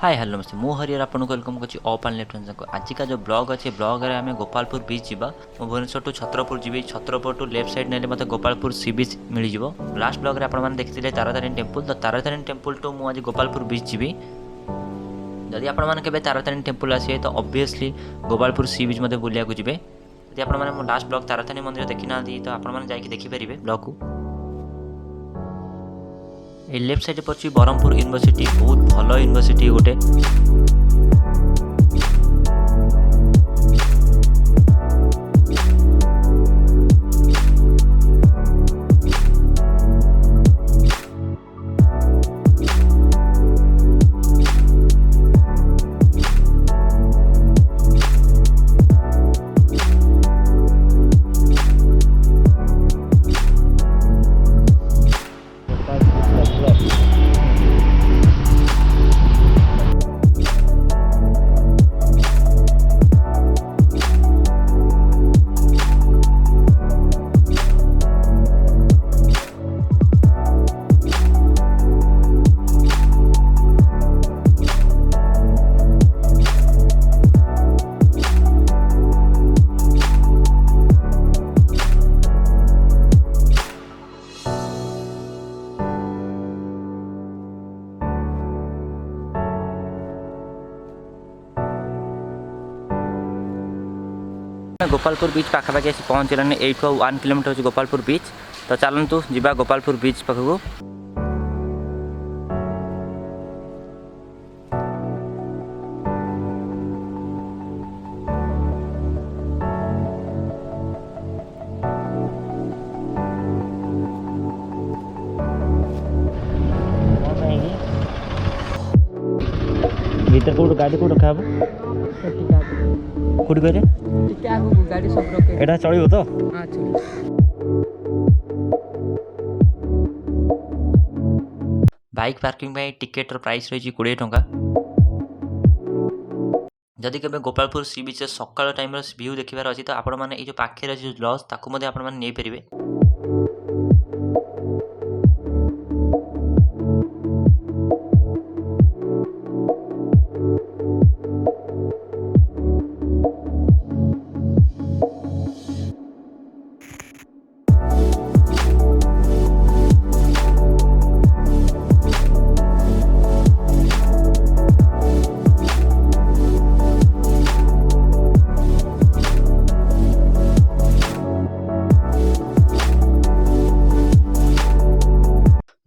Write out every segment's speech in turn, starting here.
Hi hello नमस्ते मु हरियर आपको वेलकम करछि ऑप एंड लेफ्ट हैंड को आज का जो ब्लॉग अच्छे ब्लॉग रे हमें गोपालपुर बीच जीवा मो भुवनेश्वर टू छत्रपुर जीवी छत्रपुर टू लेफ्ट साइड नेले मते गोपालपुर सी बीच मिल जिवो। लास्ट ब्लॉग रे आपण माने देखिथिले तारातारिणी टेंपल तो तारातारिणी टेंपल टू मु आज गोपालपुर बीच जीवी। जदि आपण माने केबे तारातारिणी टेंपल आसीए तो ऑब्वियसली गोपालपुर सी बीच मते बुलिया को जिवे। जदि आपण माने मो लास्ट ब्लॉग तारातारिणी मंदिर देखि ना दी तो आपण माने जाई कि देखि परिबे ब्लॉग को। ए लेफ्ट साइड पछी ब्रह्मपुर यूनिवर्सिटी बहुत भलो यूनिवर्सिटी गोटे। गोपालपुर बीच पाखापाखि आसी पहुँचलानी 8 to 1 किलोमीटर होची गोपालपुर बीच। तो चलतु जीवा गोपालपुर बीच पाखकू। भीतर कोड गाड़ी को रखा कोडी करे टिके आगु गाड़ी सब रखे एटा चलिबो तो हां चलिबो। बाइक पार्किंग में टिकेट प्राइस रही 20 टंका। जदि केबे गोपालपुर सी बीच सकाळ टाइम रो व्यू देखिबार अछि तो आपण माने ए जो पाखे जो लॉज ताकू मध्ये आपण माने नै परिबे।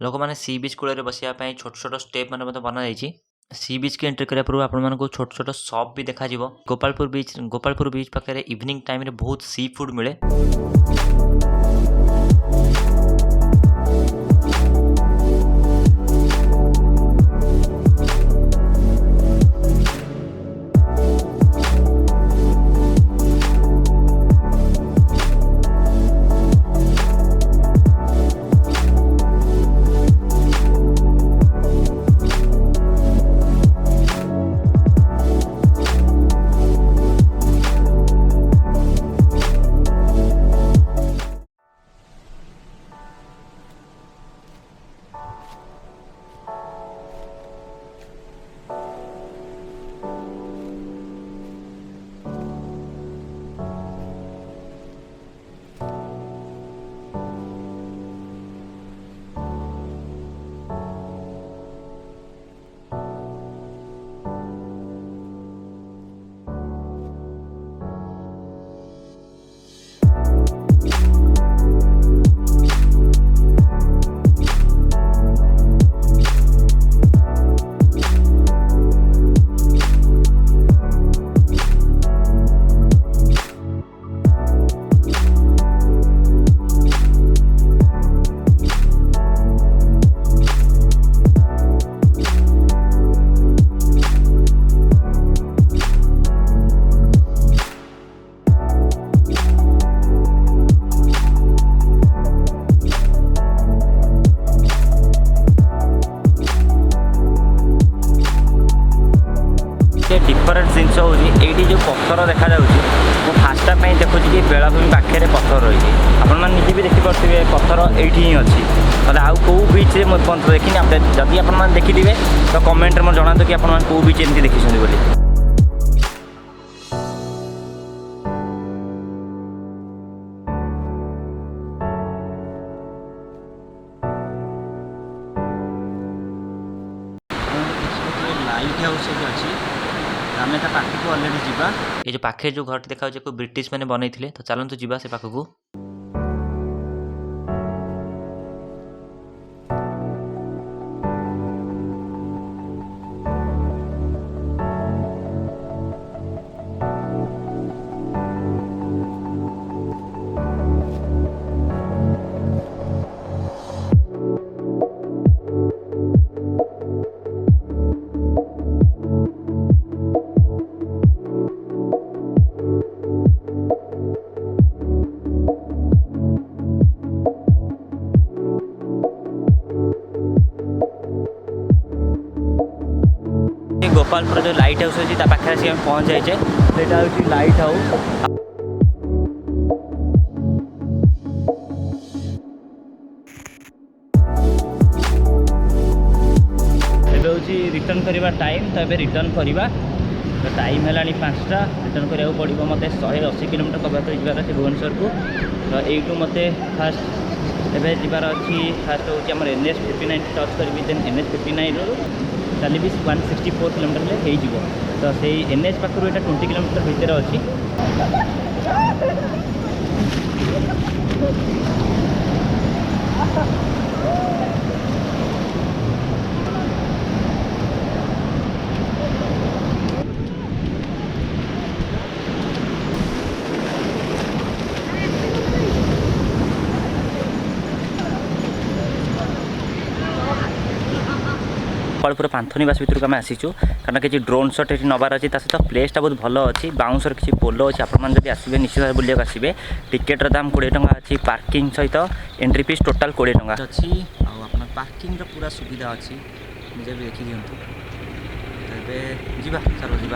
लोक मैंने सी बीच कूल बसिया छोट छोट स्टेप मैंने बना जाइए। सी बीच के एंट्री करने पूर्व आपको छोट छोट शॉप भी देखा गोपालपुर बीच पाखे इवनिंग टाइम रे बहुत सी फूड मिले। डिफरेन्स जिनस होती जो पत्थर देखा मुझे फास्ट टाइम देखुची कि बेलाभूमि पाखे पत्थर रही आपजे भी देखिपे पत्थर ये ही अच्छी ना आउ कौ बीच में पर्यटन देखनी जदि आपने देखिथे तो कमेंट में जनातु कि आपने कौ बीच एमती देखी बोली। लाइट हाउस अच्छी आम पाखक अलरेडी जावा ये जो पाखे जो घर देखा ब्रिटिश मैंने बनई तो चलतु जावा से पाखक। गोपालपुर जो लाइट हाउस अच्छी पाखे आसी पहुँच जाए सेटा हूँ लाइट हाउस। रिटर्न करवा टाइम तो ये रिटर्न करवा तो टाइम है 5टा रिटर्न करा पड़ो मत 180 किलोमीटर कवर कर भुवनेश्वर को तो यू मत फास्ट एवं जबार अच्छी फास्ट हूँ NH 59 टच करी देन NH 59 चली 164 किलोमीटर हो तो से NH पाखर यहाँ 20 किलोमीटर भितर अच्छी। गोपालपुर पांथनिवास भितर को आम आसीचु कारण किसी ड्रोन शॉट ये नबार अच्छी सहित प्लेसटा बहुत भल अच्छी बाउंसर किसी पोल अच्छी आपड़ी आसवे निश्चित भाव बुलाक आसवे टिकेटर दाम 20 टंका अच्छी पार्किंग सहित एंट्री फीस टोटाल 20 टंका अच्छी आप पार्किंग पूरा सुविधा अच्छी निजे भी देखी दिंतु तो चलो जी।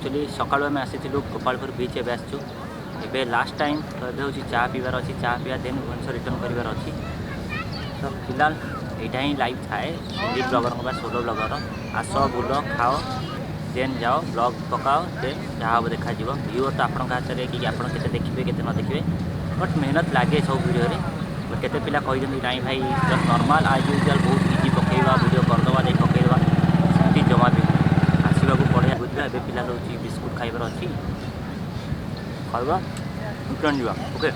एक्चुअली सकाळु आम आसी गोपालपुर बीच एवं आसचु ए लास्ट टाइम तो ये हूँ चा पीबार अच्छी चा पीवा देन भुवनेश्वर रिटर्न करार अच्छी तो फिलहाल यहाँ ही लाइव थाए हिंदी ब्लगर सोलो ब्लगर आस बुल खाओ देन जाओ ब्लॉग पकाओ देन जहाँ हम देखा व्यूअर तो आपंक हाथ में कि आप देखिए के न देखिए बट मेहनत लगे सब वीडियो बट केते पिला कही नहीं भाई जस्ट नॉर्मल आज यूजुअल बहुत इजी पकेवा वीडियो करदे जाए पकईवा सेमती जमा भी आसवा पड़े बुझा ए पिला रोचे बिस्कुट खाइबार अच्छी खाइबा रिटर्न जा ओके